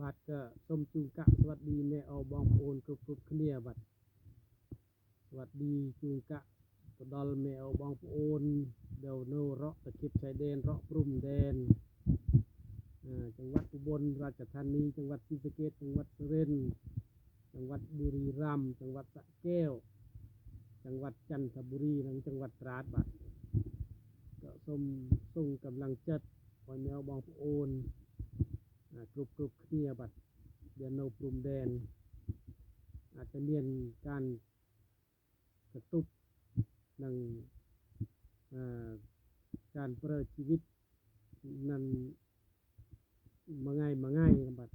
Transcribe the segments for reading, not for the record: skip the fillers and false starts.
บัดก็ส้มจูงกะสวัสดีแม่เอาบองโอนกรุบๆគ្នាบัดสวัสดีจูงกะก็ดอลแม่เอาบองโอนเดี๋ยวโนเราะตะเข็บชายแดนเราะปรุ่มแดนจังหวัดอุบลราชธานีจังหวัดศรีสะเกษจังหวัดสุรินทร์จังหวัดบุรีรัมย์จังหวัดสระแก้วจังหวัดจันทบุรีและจังหวัดตราดบัดก็ส้มส่งกำลังจัดคอยแมวบองโอนกรุบគ្នាบัดเดี๋ยวโนปรุมแดนอาจจะเรียนการกระตุบนังการเปิดชีวิตนั้นมาง่ายบัด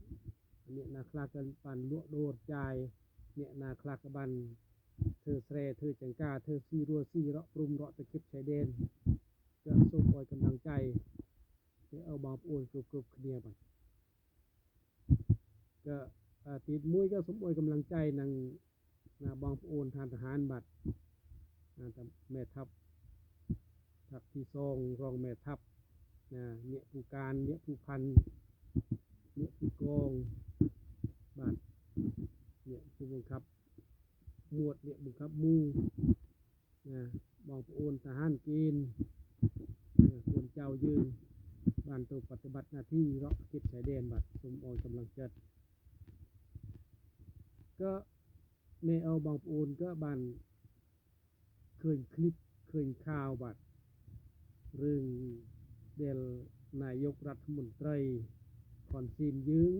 เนี่ยนาคลากันปันลวกโดดใจเนี่ยนาคลากบันเธอแสรเธอจังกาเธอซีรัวซีเราะปรุมเราะตะเข็บชายแดนก็ส่งคอยกำลังใจเอาบองโอนกรุบគ្នាบัดก็ติดมุ้ยก็สมอวยกำลังใจนางบองโอนทานทหารบัดแม่ทัพที่ซองรองแม่ทัพเนี่ยผู้การเนี่ยผู้พันเนี่ยผู้กองบัดเนี่ยผู้บังคับหมวดเนี่ยบังคับมูบองโอนทหารเกณฑ์ส่วนเจ้ายืนบ้านตัวปฏิบัติหน้าที่เราะเก็บชายแดนบัดสมอวยกำลังจัดก็แม่เอาบางปูนก็บ้านเคยคลิปเคยข่าวบัดเรื่องเดลนายกรัฐมนตรีคอนซีนยืง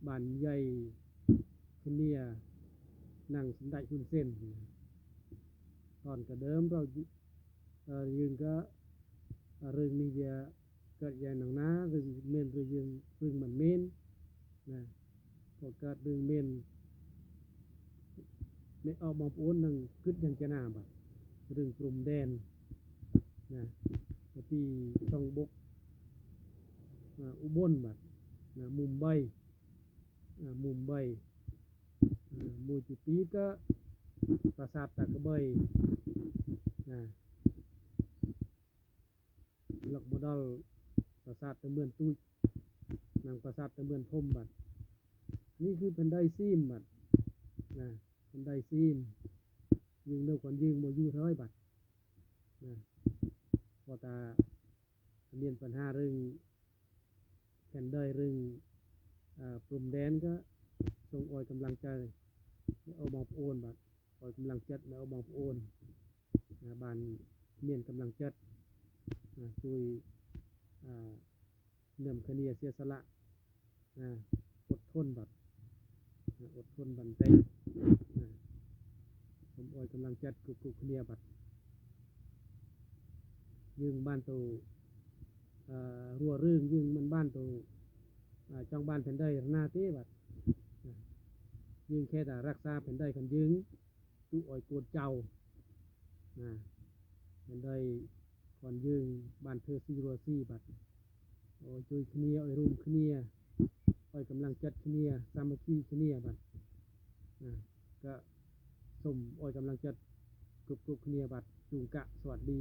บ้านใหญ่เนี่ยนั่งสมเด็จฮุนเซนตอนกระเดิมเรายืงก็เรื่องนี้จะเกิดใหญ่หนังนะเรื่องเมนเรื่องมันเมนนะพอเกิดเรื่องเมนไม่เอาบองปูนนั่งขึ้นยังจะน่าบัดเรื่องกลุ่มแดนที่ช่องบกอุบลบัดมุมไบมูจิปีก็ปราสาทตากระเบยหลักโมดลปราสาทตะเมือนตุ้ยนางปราสาทตะเมือนพมบัดนี่คือเป็นได้ซีมบัดเป็นได้ซีมยิงเร็วกว่ายิงโมยูร้อยบัดพอตาเรียนปัญหาเรื่องแคนได้เรื่องปรุมแดนก็ส่งออยกำลังใจเอาบองโอนบัดออยกำลังจัดเอาบองโอนบานเมียนกำลังจัดช่วยเนื่อมคเนียเสียสละอดทนบัดอดทนบันเต้ผมออยกำลังจัดกุคเนียบัดยึงบ้านตัวรัวเรื่องยึงมันบ้านตัวจ้องบ้านแผ่นได้หน้าเต้บัดยึงแค่แต่รักษาแผ่นได้กันยึงตู้ออยโกดเจ้าแผ่นได้ก่อนยึงบ้านเธอซีรัวซีบัดโอ้ยจุยคเนียออยรุมคเนียออยกำลังจัดคเนียสามัคคีคเนียบัดก็สมออยกำลังจัดกรุบคเนียบัดจูงกะสวัสดี